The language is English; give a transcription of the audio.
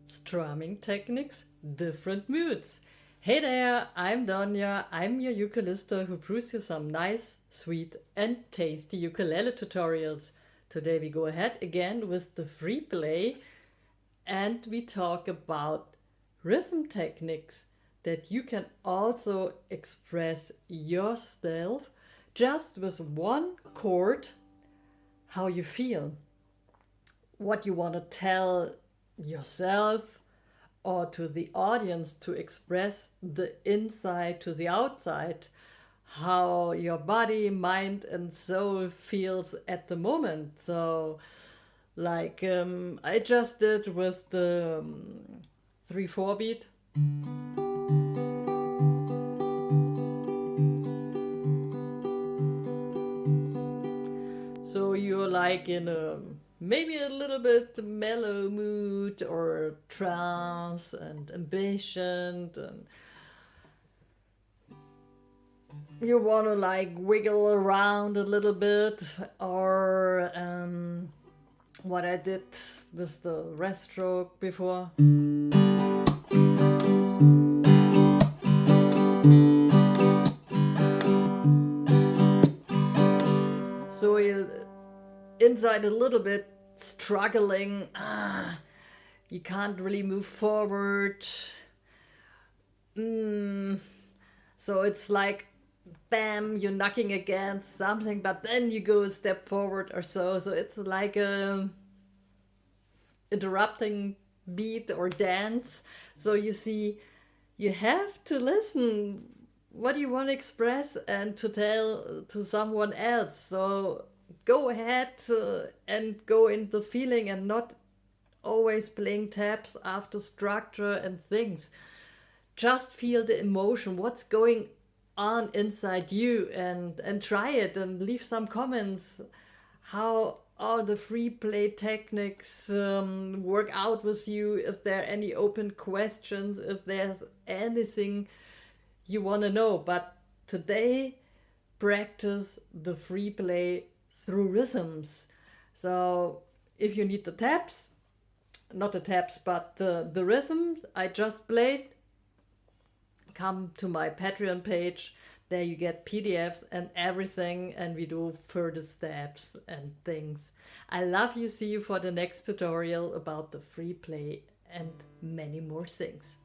strumming techniques, different moods. Hey there, I'm Donya. I'm your ukelista who brews you some nice, sweet and tasty ukulele tutorials. Today we go ahead again with the free play and we talk about rhythm techniques that you can also express yourself just with one chord, how you feel, what you want to tell yourself or to the audience to express the inside to the outside, how your body, mind and soul feels at the moment. So like I just did with the 3/4 beat. So you're like in a maybe a little bit mellow mood or trance and impatient, and you want to like wiggle around a little bit, or what I did with the rest stroke before. So you inside a little bit struggling, you can't really move forward. So it's like bam, you're knocking against something, but then you go a step forward or so. So it's like a interrupting beat or dance. So you see, you have to listen what you want to express and to tell to someone else. So go ahead and go into feeling and not always playing taps after structure and things. Just feel the emotion, what's going on inside you, and try it and leave some comments how all the free play techniques work out with you, if there are any open questions, if there's anything you want to know. But today practice the free play through rhythms. So if you need the taps, not the taps but the rhythms I just played, come to my Patreon page. There you get PDFs and everything, and we do further steps and things. I love you. See you for the next tutorial about the free play and many more things.